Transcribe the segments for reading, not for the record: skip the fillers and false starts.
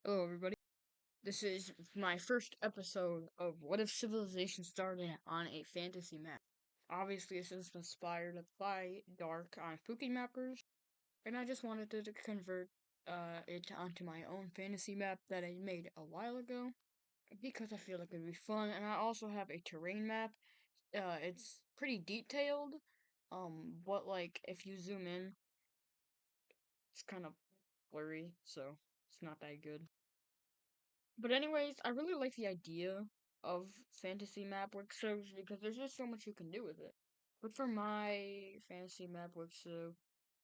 Hello, everybody. This is my first episode of What If Civilization Started on a Fantasy Map. Obviously, this is inspired by Dark on Spooky Mappers, and I just wanted to convert it onto my own fantasy map that I made a while ago because I feel like it'd be fun. And I also have a terrain map. It's pretty detailed, but like if you zoom in, it's kind of blurry, so it's not that good. But anyways, I really like the idea of fantasy map work serves because there's just so much you can do with it. But for my fantasy map work so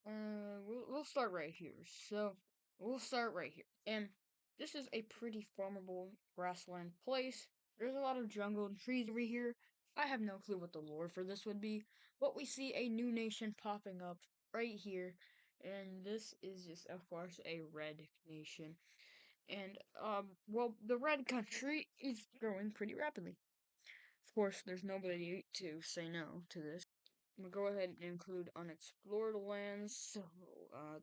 we'll start right here. So we'll start right here. And this is a pretty farmable grassland place. There's a lot of jungle and trees over here. I have no clue what the lore for this would be, but we see a new nation popping up right here, and this is just of course a red nation. And well, the red country is growing pretty rapidly. Of course, there's nobody to say no to this. I'm gonna go ahead and include unexplored lands, so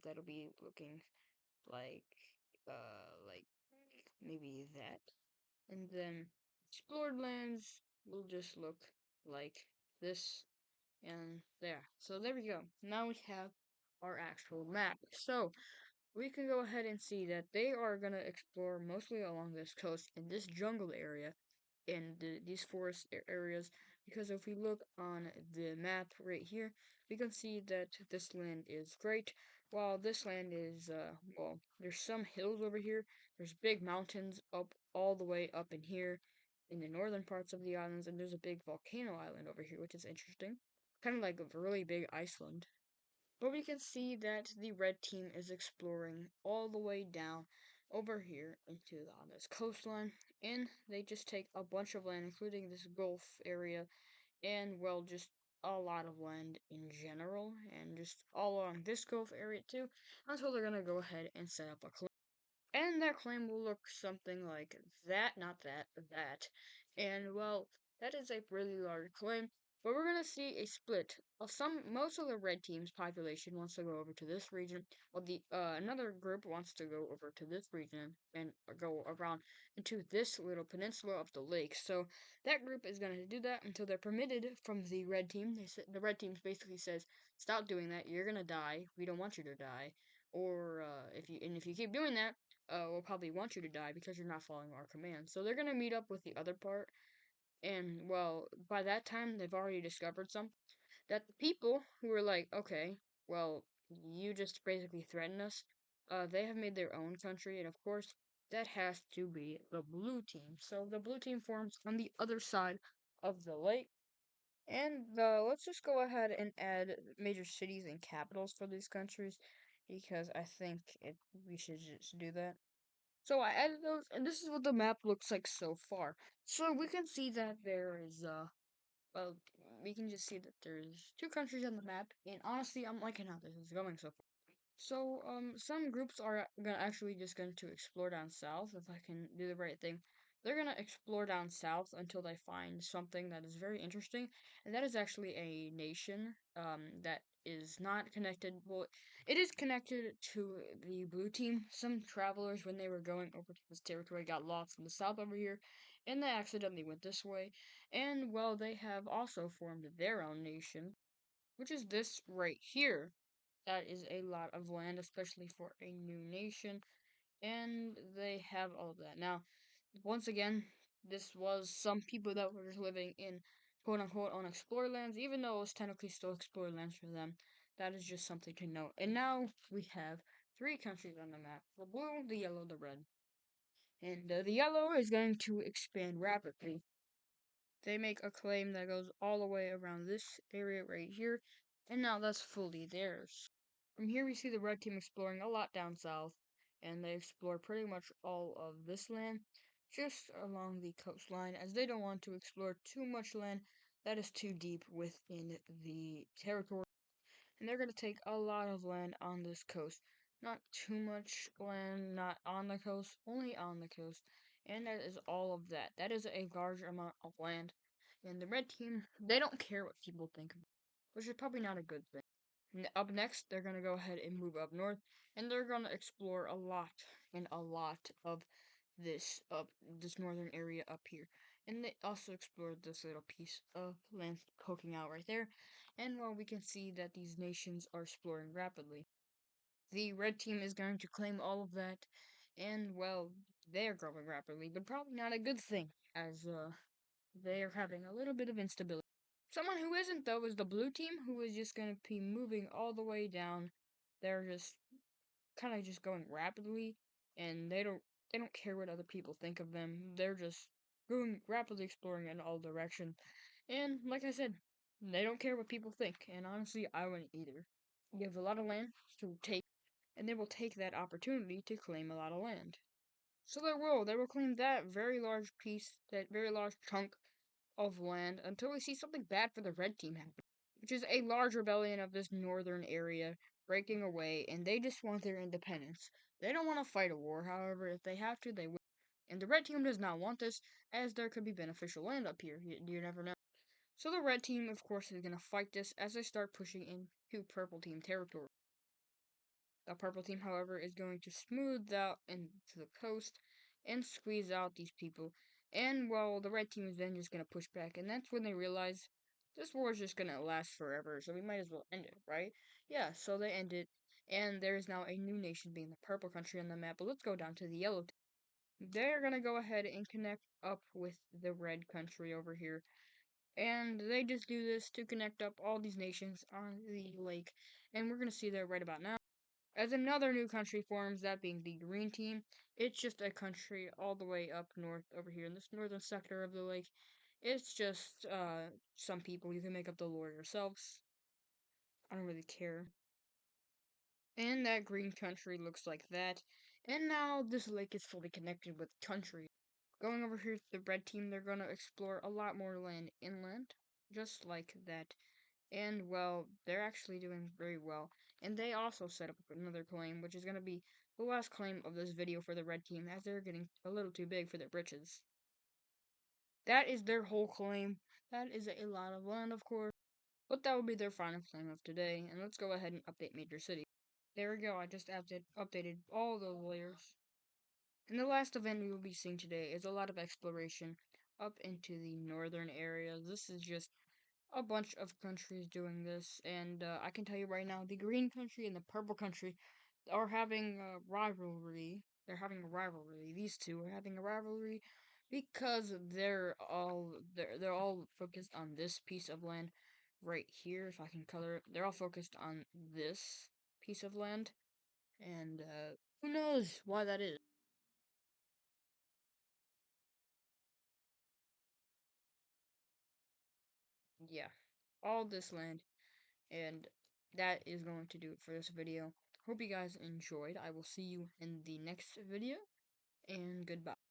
that'll be looking like like maybe that. And then explored lands will just look like this and there. So there we go. Now we have our actual map. So we can go ahead and see that they are going to explore mostly along this coast in this jungle area and these forest areas, because if we look on the map right here, we can see that this land is great, while this land is, well, there's some hills over here, there's big mountains up all the way up in here in the northern parts of the islands, and there's a big volcano island over here, which is interesting, kind of like a really big Iceland. But we can see that the red team is exploring all the way down over here into on this coastline, and they just take a bunch of land, including this Gulf area, and well, just a lot of land in general, and just all along this Gulf area too, until they're gonna go ahead and set up a claim. And their claim will look something like that, not that, that. And well, that is a really large claim. But we're gonna see a split. Most of the red team's population wants to go over to this region, while the another group wants to go over to this region and go around into this little peninsula of the lake. So that group is gonna do that until they're permitted from the red team. The red team basically says, "Stop doing that. You're gonna die. We don't want you to die." Or if you keep doing that, will probably want you to die because you're not following our commands. So they're gonna meet up with the other part, and well, by that time they've already discovered something that the people who were like, okay, well, you just basically threaten us. They have made their own country, and of course that has to be the blue team. So the blue team forms on the other side of the lake. And let's just go ahead and add major cities and capitals for these countries because I think we should just do that. So I added those, and this is what the map looks like so far. So we can see that there is, well, we can just see that there's two countries on the map, and honestly, I'm liking how this is going so far. So, some groups are gonna actually just going to explore down south, if I can do the right thing. They're gonna explore down south until they find something that is very interesting, and that is actually a nation, that is not connected. Well, it is connected to the blue team. Some travelers, when they were going over to this territory, got lost in the south over here, and they accidentally went this way. And, well, they have also formed their own nation, which is this right here. That is a lot of land, especially for a new nation, and they have all of that. Now, once again, this was some people that were just living in quote unquote unexplored lands, even though it was technically still explored lands for them. That is just something to note. And now we have three countries on the map: the blue, the yellow, the red. And the yellow is going to expand rapidly. They make a claim that goes all the way around this area right here, and now that's fully theirs. From here we see the red team exploring a lot down south, and they explore pretty much all of this land, just along the coastline, as they don't want to explore too much land that is too deep within the territory. And they're going to take a lot of land on this coast. Not too much land, not on the coast, only on the coast. And that is all of that. That is a large amount of land. And the red team, they don't care what people think, which is probably not a good thing. Up next, they're gonna go ahead and move up north, and they're gonna explore a lot of this northern area up here. And they also explored this little piece of land poking out right there. And well, we can see that these nations are exploring rapidly. The red team is going to claim all of that, and well, they're growing rapidly, but probably not a good thing, as they are having a little bit of instability. Someone who isn't, though, is the blue team, who is just going to be moving all the way down. They're just kind of just going rapidly, and they don't care what other people think of them. They're just going rapidly exploring in all directions. And like I said, they don't care what people think. And honestly, I wouldn't either. You have a lot of land to take, and they will take that opportunity to claim a lot of land. So they will claim that very large piece, that very large chunk of land until we see something bad for the red team happen, which is a large rebellion of this northern area breaking away, and they just want their independence. They don't want to fight a war, however, if they have to, they will. And the red team does not want this, as there could be beneficial land up here. You never know. So the red team, of course, is going to fight this as they start pushing into purple team territory. The purple team, however, is going to smooth out into the coast and squeeze out these people. And well, the red team is then just going to push back, and that's when they realize this war is just going to last forever, so we might as well end it, right? Yeah, so they end it, and there is now a new nation being the purple country on the map. But let's go down to the yellow team. They're going to go ahead and connect up with the red country over here. And they just do this to connect up all these nations on the lake. And we're going to see that right about now. As another new country forms, that being the green team, it's just a country all the way up north over here in this northern sector of the lake. It's just some people. You can make up the lore yourselves. I don't really care. And that green country looks like that. And now this lake is fully connected with country. Going over here to the red team, they're going to explore a lot more land inland, just like that. And well, they're actually doing very well. And they also set up another claim, which is going to be the last claim of this video for the red team, as they're getting a little too big for their britches. That is their whole claim. That is a lot of land, of course. But that will be their final claim of today. And let's go ahead and update Major City. There we go, I just updated all the layers. And the last event we will be seeing today is a lot of exploration up into the northern areas. This is just a bunch of countries doing this, and I can tell you right now, the green country and the purple country are having a rivalry. They're having a rivalry. These two are having a rivalry because they're all focused on this piece of land right here. If I can color it, they're all focused on this piece of land, and who knows why that is. Yeah, all this land. And that is going to do it for this video. Hope you guys enjoyed. I will see you in the next video, and goodbye.